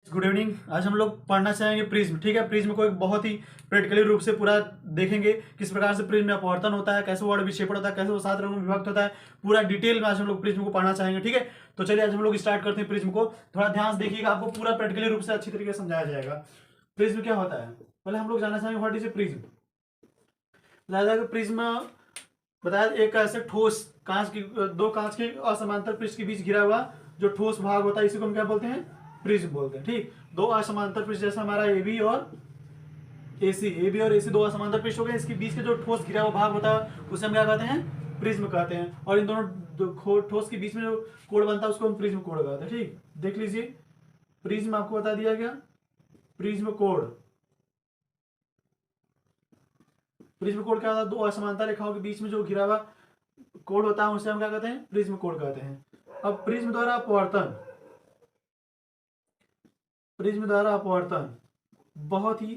Good evening. आज हम लोग पढ़ना चाहेंगे प्रिज्म। ठीक है, प्रिज्म को एक बहुत ही प्रैक्टिकली रूप से पूरा देखेंगे किस प्रकार से प्रिज्म में अपवर्तन होता है, कैसे वर्ड विक्षेपण होता है, कैसे वो 7 रंगों में विभक्त होता है। पूरा डिटेल में आज हम लोग प्रिज्म को पढ़ना चाहेंगे। ठीक है, तो चलिए आज हम लोग स्टार्ट करते हैं प्रिज्म को। थोड़ा ध्यान से देखिएगा, आपको पूरा प्रैक्टिकली रूप से अच्छी तरीके से समझाया जाएगा। प्रिज्म क्या होता है, पहले हम लोग जानना चाहेंगे व्हाट इज ए प्रिज्म। बताया जाएगा प्रिज्म बताया एक ऐसे ठोस कांच की दो कांच के असमांतर पृष्ठ के बीच घिरा हुआ जो ठोस भाग होता है, इसी को हम क्या बोलते हैं, प्रिज्म बोलते हैं। ठीक, दो असमांतर पृष्ठ जैसे हमारा ए बी और एसी दो असमांतर पृष्ठ हो गए, इसके बीच के जो ठोस घिरा हुआ भाग होता है उसे हम क्या कहते हैं, प्रिज्म कहते हैं। और इन दोनों ठोस के बीच में जो कोण बनता है उसको हम प्रिज्म कोण कहते हैं। ठीक, देख लीजिए प्रिज्म आपको बता दिया गया, प्रिज्म कोण। प्रिज्म कोण क्या होता है, दो असमांतर रेखाओं के बीच में जो घिरा हुआ कोण होता है उसे हम क्या कहते हैं, प्रिज्म कोण कहते हैं। अब प्रिज्म द्वारा अपवर्तन, प्रिज्म द्वारा अपवर्तन बहुत ही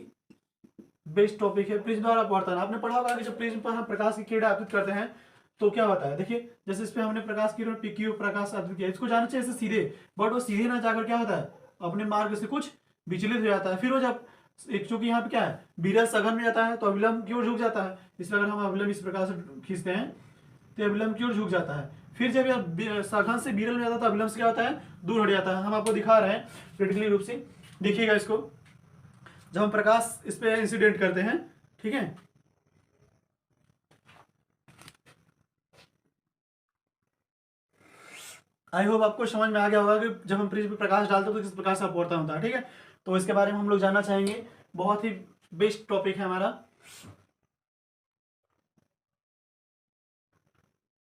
बेस्ट टॉपिक है। प्रिज्म द्वारा अपवर्तन आपने पढ़ा होगा कि जब प्रिज्म पर हम प्रकाश की किरण आपतित करते हैं तो क्या होता है। देखिए जैसे इस पे हमने प्रकाश किरण पीक्यू प्रकाश अर्पित किया, इसको जाना चाहिए सीधे, बट वो सीधे ना जाकर क्या होता है, अपने मार्ग से कुछ विचलित हो जाता है। फिर वो जब एक चूंकि यहाँ पे क्या है, विरल सघन में जाता है तो अविलंब की ओर झुक जाता है। इसलिए अगर हम अविलंब इस प्रकार से खींचते हैं तो अविलंब की ओर झुक जाता है। फिर जब यह सघन से विरल में जाता है तो अविलंब से क्या होता है, दूर हट जाता है। हम आपको दिखा रहे हैं प्रैक्टिकली रूप से, देखिएगा इसको। जब हम प्रकाश इस पे इंसिडेंट करते हैं, ठीक है, आई होप आपको समझ में आ गया होगा कि जब हम प्रिज्म पे प्रकाश डालते हैं तो किस प्रकार से अपवर्तन होता है। ठीक है, तो इसके बारे में हम लोग जानना चाहेंगे, बहुत ही बेस्ट टॉपिक है हमारा।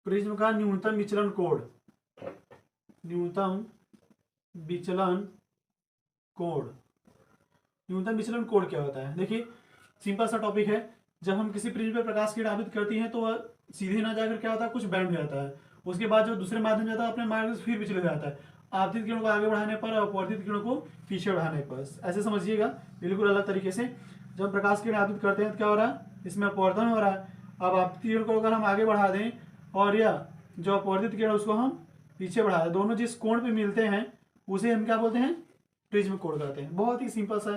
प्रिज्म का न्यूनतम विचलन कोण, न्यूनतम विचलन कोण, न्यूनतम विचलन कोण क्या होता है। देखिए सिंपल सा टॉपिक है, जब हम किसी प्रिज्म पे प्रकाश की किरण आपतित करती हैं तो वह सीधे ना जाकर क्या होता है, कुछ बैंड हो जाता है। उसके बाद जो दूसरे माध्यम जाता है अपने मार्ग से फिर विचलित हो जाता है, आपतित किरणों को आगे बढ़ाने पर और अपवर्तित किरणों को पीछे बढ़ाने पर। ऐसे समझिएगा बिल्कुल अलग तरीके से। जब प्रकाश की किरण आपतित करते हैं तो क्या हो रहा है, इसमें अपवर्तन हो रहा है। अब आपतित किरण को अगर हम आगे बढ़ा दें और यह जो अपवर्तित किरण उसको हम पीछे बढ़ा दें, दोनों जिस कोण पे मिलते हैं उसे हम क्या बोलते हैं, प्रिज्म कोण कहते हैं। बहुत ही सिंपल सा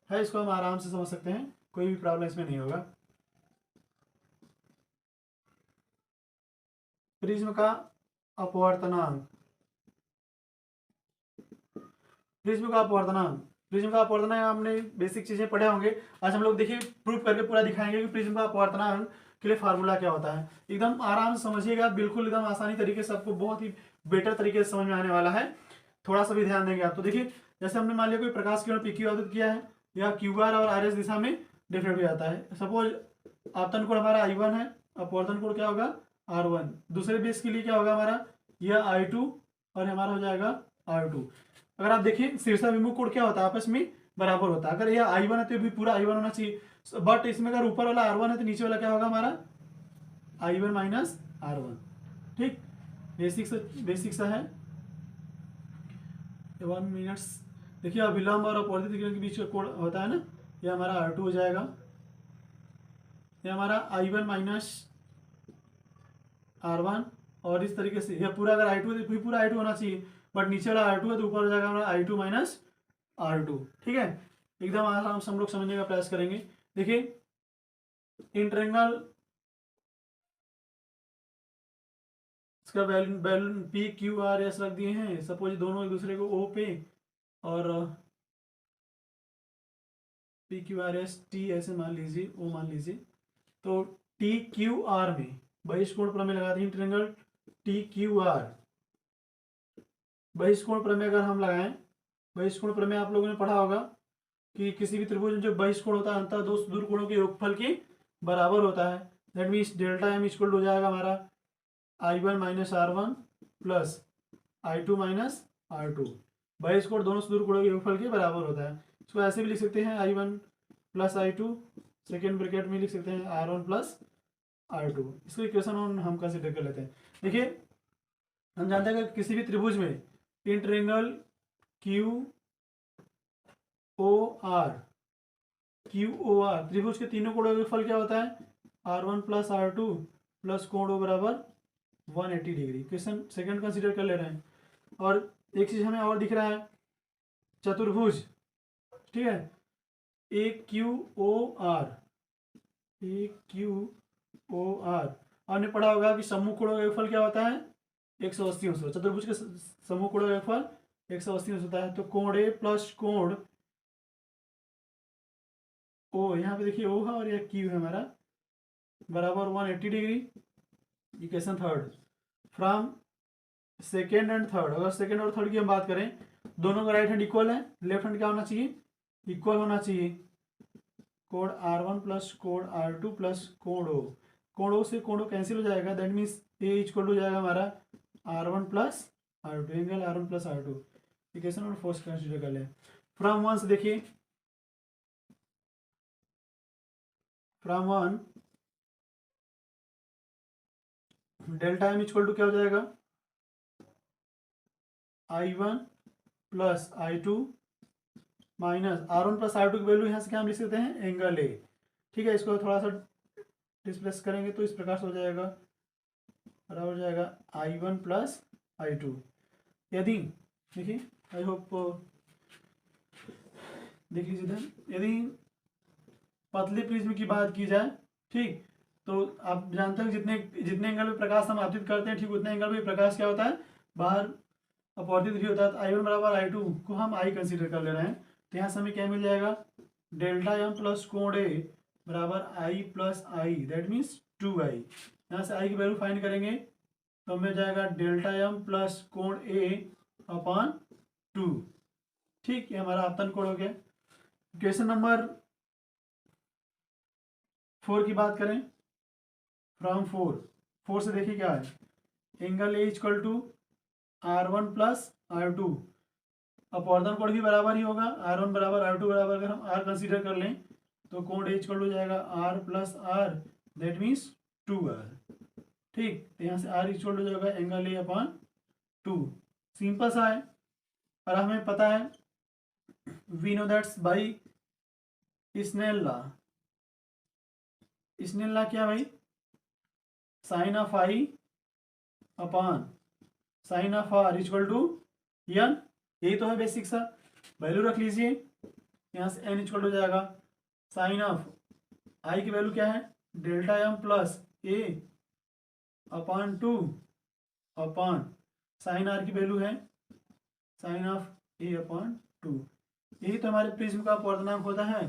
है, इसको हम आराम से समझ सकते हैं, कोई भी प्रॉब्लम इसमें नहीं होगा। प्रिज्म का अपवर्तनांक, प्रिज्म का अपवर्तनांक, प्रिज्म का अपवर्तनांक हमने बेसिक चीजें पढ़े होंगे। आज हम लोग देखिए प्रूफ करके पूरा दिखाएंगे कि प्रिज्म का अपवर्तनांक के लिए फार्मूला क्या होता है। एकदम आराम से समझिएगा, बिल्कुल एकदम आसानी तरीके से, आपको बहुत ही बेटर तरीके से समझ में आने वाला है। थोड़ा सा भी ध्यान देंगे आप तो। देखिए जैसे हमने मान लिया कोई प्रकाश किरण पीक्यू आदित किया है, या क्यू आर और आर एस दिशा में डिफरेंट हो जाता है। सपोज आपतन कोण हमारा I1 है, अपवर्तन कोण क्या होगा, R1। दूसरे बेस के लिए क्या होगा हमारा, यह I2 और हमारा हो जाएगा R2। अगर आप देखिए शीर्षाभिमुख कोण क्या होता है, आपस में बराबर होता है। अगर यह I1 है तो भी पूरा I1 होना चाहिए, बट इसमें अगर ऊपर वाला R1 है तो नीचे वाला क्या होगा हमारा I1 माइनस R1। ठीक, बेसिक सा है। 1 मिनट्स। देखिए अविलंब और अपवर्तित किरण के बीच का कोण होता है ना, यह हमारा R2 हो जाएगा। यह हमारा I1 माइनस R1, और इस तरीके से यह पूरा अगर I2 है तो पूरा I2 होना चाहिए, बट नीचे वाला R2 है तो ऊपर हो जाएगा हमारा I2 माइनस R2। ठीक है, एकदम आराम से हम लोग समझने का प्रयास करेंगे। देखिए इन ट्रायंगल इसका value P Q R S रख दिए हैं। सपोज दोनों एक दूसरे को O पे और P Q R S T ऐसे मान लीजिए, O मान लीजिए, तो T Q R में बहिष्कोण प्रमेय लगाते हैं। ट्रायंगल T Q R, बहिष्कोण प्रमेय अगर हम लगाएं, बहिष्कोण प्रमेय आप लोगों ने पढ़ा होगा कि किसी भी त्रिभुज में जो बहिष्कोण होता है अंतः दो सुदूर कोणों के योगफल के बराबर होता है। That means delta M equal हो जाएगा हमारा I1 minus R1 plus I2 minus R2। बहिष्कोण दोनों सुदूर कोणों के योगफल के बराबर होता है। इसको ऐसे भी लिख सकते हैं I1 plus I2, second bracket में लिख सकते हैं R1 प्लस R2। इसको इक्वेशन हम कंसिडर कर लेते हैं। देखिए हम जानते हैं कि किसी भी त्रिभुज में इन ट्रायंगल QOR त्रिभुज के तीनों कोणों का फल क्या होता है, R1 प्लस R2 प्लस कोण O बराबर 180 डिग्री। क्वेश्चन सेकंड कंसीडर कर ले रहे हैं। और एक चीज हमें और दिख रहा है, चतुर्भुज ठीक है, ए क्यू ओ आर, ए क्यू ओ आर। आपने पढ़ा होगा कि समूह कोणों का योगफल क्या होता है, 180 अंश। चतुर्भुज के समूह कोणों का योगफल 180 अंश होता है। तो कोण ए प्लस कोण ओ, यहाँ पे देखिए ओ है और यह क्यू है हमारा, बराबर 180 degree. Equation third, from second and third, अगर सेकेंड और थर्ड की हम बात करें, दोनों का राइट हैंड इक्वल है, लेफ्ट हैंड क्या होना चाहिए, इक्वल होना चाहिए। कोण R1 प्लस कोण R2 प्लस कोण ओ, कोण ओ से कोण ओ कैंसिल हो जाएगा, दैट मीन्स ए इक्वल हो जाएगा हमारा R1 plus R2, angle R1 plus R2। Equation और फोर्स कंसीडर कर लें। फ्रॉम वन से देखिए, from one delta M equal to क्या हो जाएगा, I1 plus I2 minus R1 plus R2 की वैल्यू यहाँ से क्या हम लिख सकते हैं, एंगल ए। ठीक है, इसको थोड़ा सा डिस्प्लेस करेंगे तो इस प्रकार से हो जाएगा, बराबर हो जाएगा I1 प्लस I2। यदि देखिए, आई होप देख लीजिए इधर, यदि पतले प्रिज्म की बात की जाए, ठीक, तो आप जानते हैं जितने जितने एंगल पे प्रकाश हम आपतित करते हैं, ठीक उतने एंगल पे प्रकाश क्या होता है, बाहर अपवर्तित भी होता है। तो I1 बराबर I2 को हम I कंसीडर कर ले रहे हैं, तो यहाँ से हमें क्या मिल जाएगा, डेल्टा एम प्लस कोण ए बराबर I plus I, that means 2I। यहाँ से I की वैल्यू फाइंड करेंगे तो हमें जाएगा डेल्टा एम प्लस कोण ए अपॉन 2। ठीक, ये हमारा आपतन कोण हो गया। क्वेश्चन नंबर 4 की बात करें, फ्रॉम 4 से देखिए क्या है, angle A equal to R1 plus R2, अपवर्तन कोण भी बराबर ही होगा, R1 बराबर R2 बराबर, अगर हम R कंसीडर कर लें तो कोण ए इक्वल हो जाएगा R plus R, that means 2R। ठीक, तो यहाँ से R इक्वल हो जाएगा एंगल ए अपॉन 2, सिंपल सा है। और हमें पता है, we know that's by Snell law. Snell law क्या भाई, sine of I upon sine of R equal to N, यही तो है बेसिक सा, वैल्यू रख लीजिए। यहाँ से एन इक्वल हो जाएगा साइन ऑफ आई की वैल्यू क्या है, delta M plus A upon 2 upon sine R की वैल्यू है साइन ऑफ ए अपॉन 2। यही तो हमारे प्रिज्म का अपवर्तनांक होता है,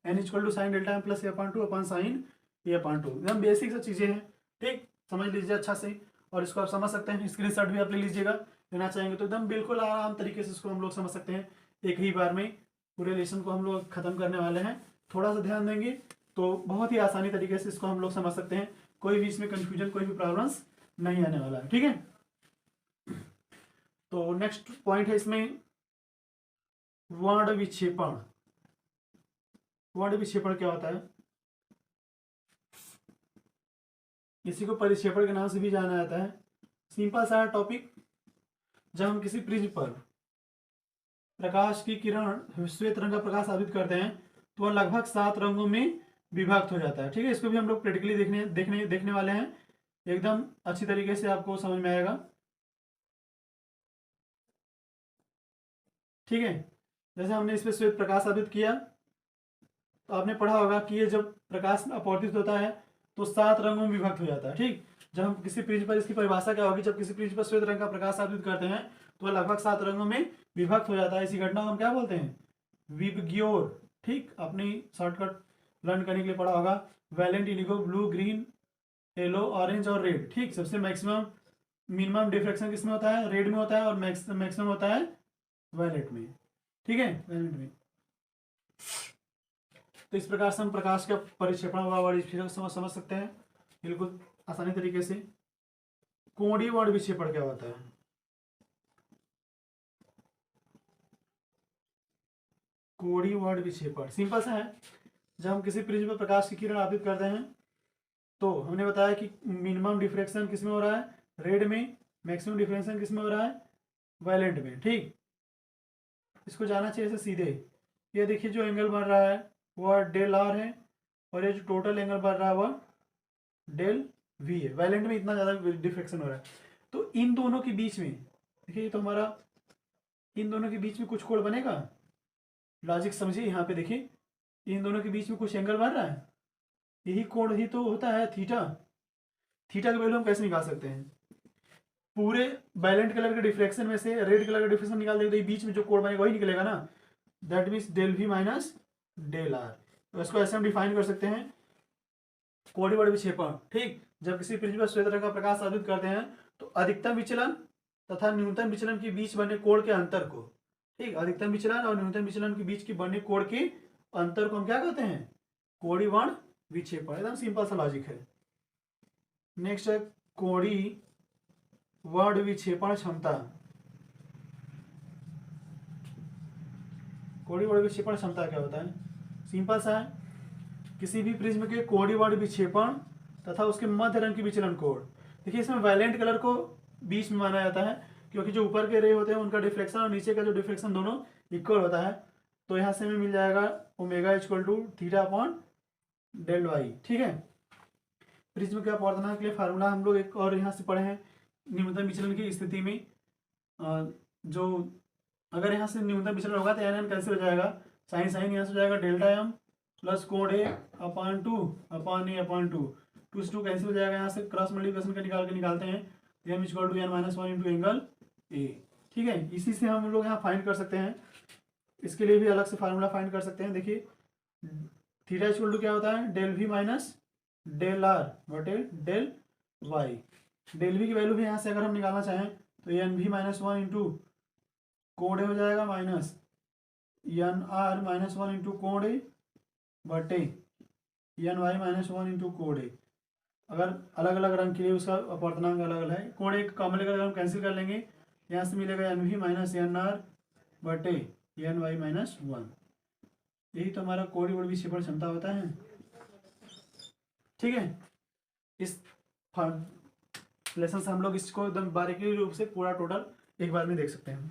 N equal to sine delta M plus A upon 2 upon sine A upon 2। एकदम बेसिक सा चीज़ें हैं, ठीक, समझ लीजिए अच्छा से। और इसको आप समझ सकते हैं, स्क्रीनशॉट भी आप ले लीजिएगा, लेना चाहेंगे तो एकदम बिल्कुल आराम तरीके से इसको हम लोग समझ सकते हैं। एक ही बार में पूरे लेसन को हम लोग खत्म करने वाले हैं, थोड़ा सा ध्यान देंगे तो बहुत ही आसानी तरीके से इसको हम लोग समझ सकते हैं, कोई भी इसमें कन्फ्यूजन, कोई भी प्रॉब्लम्स नहीं आने वाला है। ठीक है, तो नेक्स्ट पॉइंट है इसमें वर्ण विक्षेपण। वर्ण विक्षेपण क्या होता है, इसी को परिक्षेपण के नाम से भी जाना जाता है। सिंपल सा टॉपिक, जब हम किसी प्रिज्म पर प्रकाश की किरण श्वेत रंग का प्रकाश आपतित करते हैं तो वह लगभग 7 रंगों में विभक्त हो जाता है। ठीक है, इसको भी हम लोग प्रैक्टिकली देखने वाले हैं, एकदम अच्छी तरीके से आपको समझ में आएगा। ठीक है, जैसे हमने इस पर श्वेत प्रकाश आपतित किया तो आपने पढ़ा होगा कि ये जब प्रकाश अपवर्तित होता है तो 7 रंगों में विभक्त हो जाता है। ठीक, जब हम किसी प्रिज्म पर, इसकी परिभाषा क्या होगी, जब किसी प्रिज्म पर श्वेत रंग का प्रकाश आपतित करते हैं तो वह लगभग 7 रंगों में विभक्त हो जाता है। इसी घटना को हम क्या बोलते हैं, विबग्योर। ठीक, अपनी शॉर्टकट लर्न करने के लिए पढ़ा होगा, violet, indigo, blue, green, yellow, orange और रेड। ठीक, सबसे मैक्सिमम मिनिमम डिफ्रेक्शन किसमें होता है, रेड में होता है, और मैक्सिमम होता है वैलेट में। ठीक है, वैलेट में। तो इस प्रकार से हम प्रकाश का परिक्षेपण व समझ सकते हैं बिल्कुल आसानी तरीके से। कोणीय वर्ण विक्षेपण क्या होता है, कोणीय वर्ण विक्षेपण सिंपल सा है, जब हम किसी प्रिज्म पर प्रकाश की किरण आपतित करते हैं तो हमने बताया कि मिनिमम डिफ्रेक्शन किसमें हो रहा है, रेड में, मैक्सिमम डिफ्रेक्शन किसमें हो रहा है, वायलेट में। ठीक, इसको जाना चाहिए ऐसे सीधे, ये देखिए जो एंगल बन रहा है वह डेल आर है, और ये जो टोटल एंगल बन रहा है वह डेल वी है। वायलेंट में इतना ज़्यादा डिफ्रेक्शन हो रहा है, तो इन दोनों के बीच में देखिए, तो हमारा इन दोनों के बीच में कुछ कोण बनेगा, लॉजिक समझिए। यहाँ पे देखिए इन दोनों के बीच में कुछ एंगल बन रहा है, यही कोण ही तो होता है थीटा। थीटा का वैल्यू हम कैसे निकाल सकते हैं? पूरे वायलेंट कलर के डिफ्रेक्शन में से रेड कलर का डिफ्रेक्शन निकाल देंगे तो ये बीच में जो कोण बनेगा वही निकलेगा ना। That means del V minus del R. तो इसको ऐसे हम डिफाइन कर सकते हैं, कोणीय बल विक्षेपण। ठीक, जब किसी प्रिज्म पर श्वेत रंग का प्रकाश अर्पित करते हैं तो अधिकतम विचलन तथा न्यूनतम विचलन के बीच बने कोण के अंतर को, ठीक, अधिकतम विचलन और न्यूनतम विचलन के बीच की बने कोण के अंतर को हम क्या कहते हैं? कोणीय बल विक्षेपण। एकदम सिंपल सा लॉजिक है। नेक्स्ट है कोणीय बल विक्षेपण क्षमता। कोणीय बल विक्षेपण क्षमता क्या होता है? सिंपल सा है, किसी भी प्रिज्म के कोणीय बल विक्षेपण तथा उसके मध्य रंग की विचलन कोण। देखिए इसमें वायलेंट कलर को बीच में माना जाता है क्योंकि जो ऊपर के रे होते हैं उनका डिफ्लेक्शन और नीचे का जो डिफ्लेक्शन दोनों इक्वल होता है। तो यहाँ से हमें मिल जाएगा omega equal to theta upon del Y. ठीक है, प्रिज्म के अपवर्तनांक के लिए फार्मूला हम लोग एक और यहाँ से पढ़े हैं। न्यूनतम विचलन की स्थिति में जो अगर यहाँ से न्यूनतम विचलन होगा तो एन कैंसिल हो जाएगा, साइन साइन यहाँ से हो जाएगा डेल्टा एम प्लस कोण A upon two upon A upon two, two से टू कैंसिल हो जाएगा। यहाँ से क्रॉस मल्टीप्लिकेशन का निकालते हैं M equal to N minus one into angle A. ठीक है, इसी से हम लोग यहाँ फाइंड कर सकते हैं। इसके लिए भी अलग से फार्मूला फाइंड कर सकते हैं। देखिए थीटा इक्वल टू क्या होता है? Del V minus del R बटे डेल वाई। डेल वी की वैल्यू भी यहाँ से अगर हम निकालना चाहें तो N V minus one into कोण ए हो जाएगा minus N R minus one into कोण ए बटे N Y minus one into कोण ए। अगर अलग अलग रंग के लिए उसका अपवर्तनांक अलग अलग है, कोण एक कॉमन लेकर अगर हम कैंसिल कर लेंगे यहाँ से मिलेगा N V minus N R बटे एन वाई माइनस वन। यही तो हमारा कोणीय बल विक्षेपण क्षमता होता है। ठीक है, इस लेसन से हम लोग इसको एकदम बारीकी रूप से पूरा टोटल एक बार में देख सकते हैं।